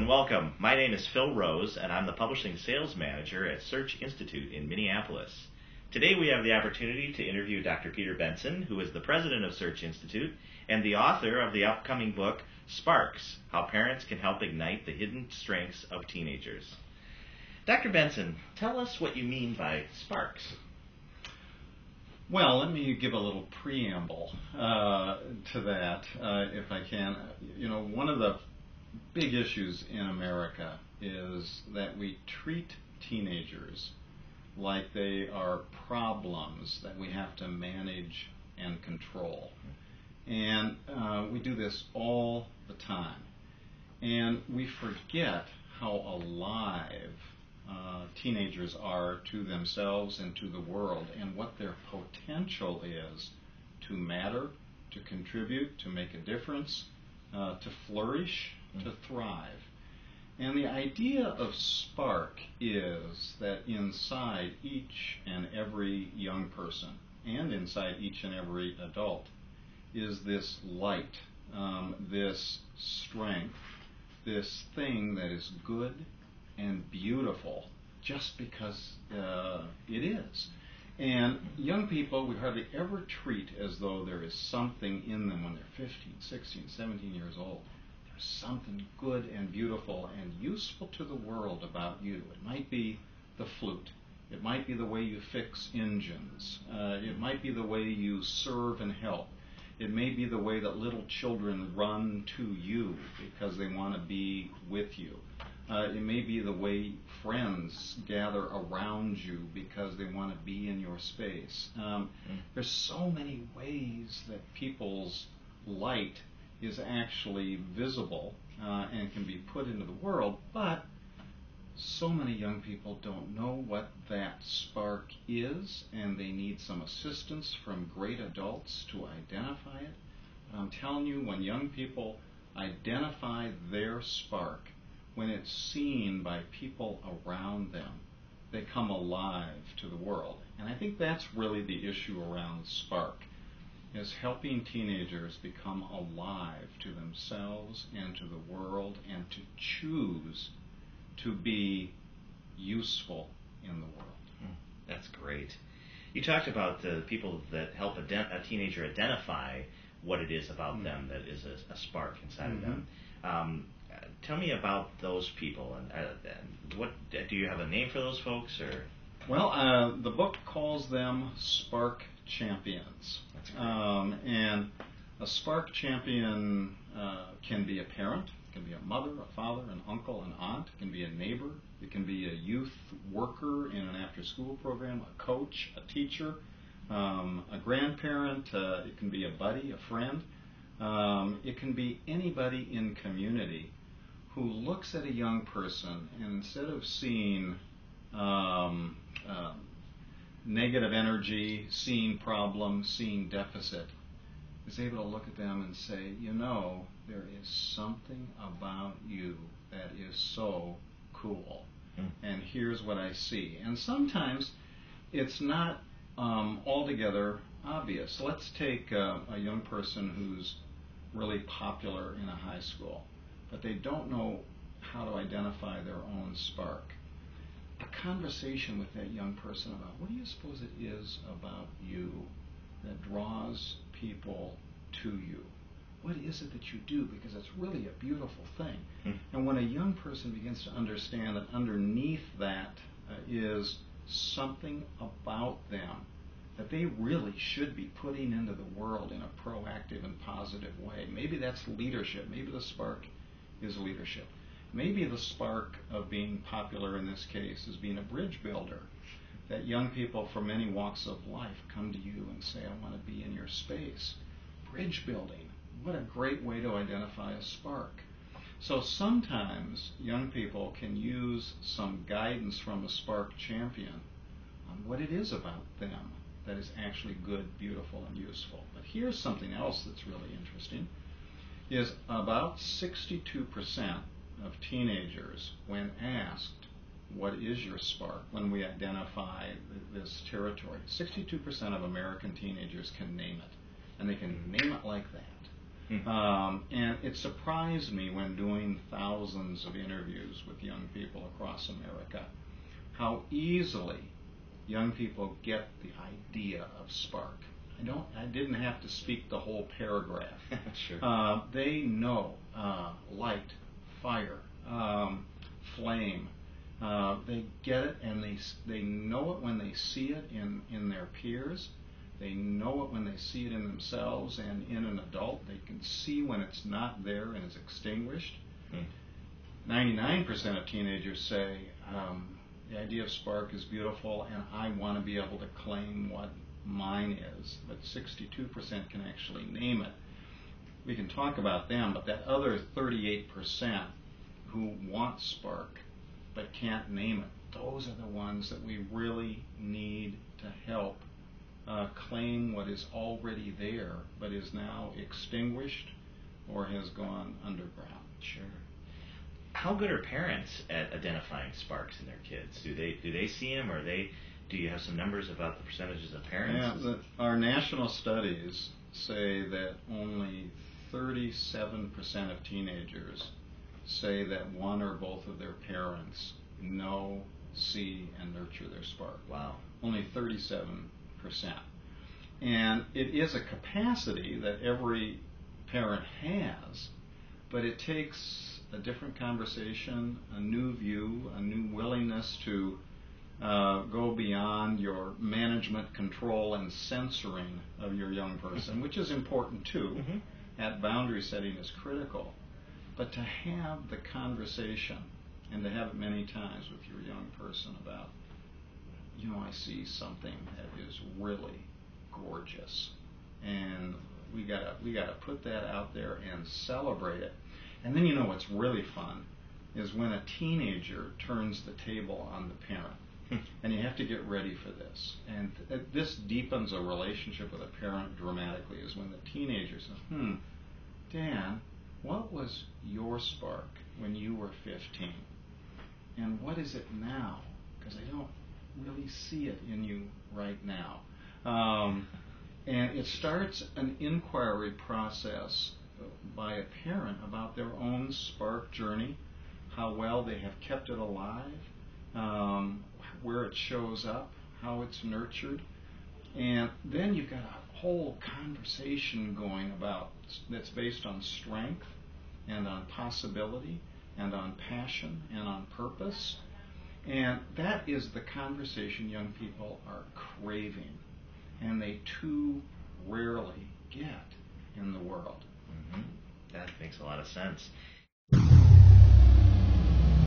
and welcome. My name is Phil Rose, and I'm the Publishing Sales Manager at Search Institute in Minneapolis. Today we have the opportunity to interview Dr. Peter Benson, who is the president of Search Institute and the author of the upcoming book, Sparks, How Parents Can Help Ignite the Hidden Strengths of Teenagers. Dr. Benson, tell us what you mean by sparks. Well, let me give a little preamble to that, if I can. You know, one of the big issues in America is that we treat teenagers like they are problems that we have to manage and control. And we do this all the time. And we forget how alive teenagers are to themselves and to the world, and what their potential is to matter, to contribute, to make a difference, to flourish, to thrive. And the idea of spark is that inside each and every young person, and inside each and every adult, is this light, this strength, this thing that is good and beautiful just because it is. And young people we hardly ever treat as though there is something in them when they're 15, 16, 17 years old. There's something good and beautiful and useful to the world about you. It might be the flute. It might be the way you fix engines. It might be the way you serve and help. It may be the way that little children run to you because they want to be with you. It may be the way friends gather around you because they want to be in your space. There's so many ways that people's light is actually visible and can be put into the world, but so many young people don't know what that spark is, and they need some assistance from great adults to identify it. But I'm telling you, when young people identify their spark, when it's seen by people around them, they come alive to the world. And I think that's really the issue around spark, is helping teenagers become alive to themselves and to the world, and to choose to be useful in the world. That's great. You talked about the people that help a teenager identify what it is about them that is a spark inside of them. Tell me about those people, and what do you have a name for those folks, or? Well, the book calls them Spark Champions. That's great. And a Spark Champion can be a parent, it can be a mother, a father, an uncle, an aunt, it can be a neighbor, it can be a youth worker in an after-school program, a coach, a teacher, a grandparent, it can be a buddy, a friend. It can be anybody in community who looks at a young person, and instead of seeing negative energy, seeing problems, seeing deficit, is able to look at them and say, you know, there is something about you that is so cool, and here's what I see. And sometimes it's not altogether obvious. Let's take a young person who's really popular in a high school, but they don't know how to identify their own spark. A conversation with that young person about what do you suppose it is about you that draws people to you? What is it that you do? Because it's really a beautiful thing. And when a young person begins to understand that underneath that is something about them that they really should be putting into the world in a proactive and positive way. Maybe that's leadership. Maybe the spark is leadership. Maybe the spark of being popular in this case is being a bridge builder. That young people from many walks of life come to you and say, I want to be in your space. Bridge building. What a great way to identify a spark. So sometimes young people can use some guidance from a spark champion on what it is about them that is actually good, beautiful, and useful. But here's something else that's really interesting, is about 62% of teenagers, when asked, what is your spark, when we identify this territory, 62% of American teenagers can name it. And they can name it like that. And it surprised me when doing thousands of interviews with young people across America how easily young people get the idea of spark. I didn't have to speak the whole paragraph. Sure. They know light, fire, flame. They get it, and they know it when they see it in their peers. They know it when they see it in themselves and in an adult. They can see when it's not there and is extinguished. 99% of teenagers say the idea of spark is beautiful and I want to be able to claim what mine is, but 62% can actually name it. We can talk about them, but that other 38% who want spark but can't name it, those are the ones that we really need to help claim what is already there but is now extinguished or has gone underground. Sure. How good are parents at identifying sparks in their kids? Do they see them, or do you have some numbers about the percentages of parents? Yeah, our national studies say that only 37% of teenagers say that one or both of their parents know, see, and nurture their spark. Wow. Only 37%. And it is a capacity that every parent has, but it takes a different conversation, a new view, a new willingness to go beyond your management, control, and censoring of your young person, which is important too. That boundary setting is critical. But to have the conversation, and to have it many times with your young person about, I see something that is really gorgeous, and we gotta put that out there and celebrate it. And then what's really fun is when a teenager turns the table on the parent. And you have to get ready for this. And this deepens a relationship with a parent dramatically, is when the teenager says, Dan, what was your spark when you were 15? And what is it now? Because I don't really see it in you right now. And it starts an inquiry process by a parent about their own spark journey, how well they have kept it alive, where it shows up, how it's nurtured. And then you've got a whole conversation going about that's based on strength and on possibility and on passion and on purpose. And that is the conversation young people are craving, and they too rarely get in the world. That makes a lot of sense.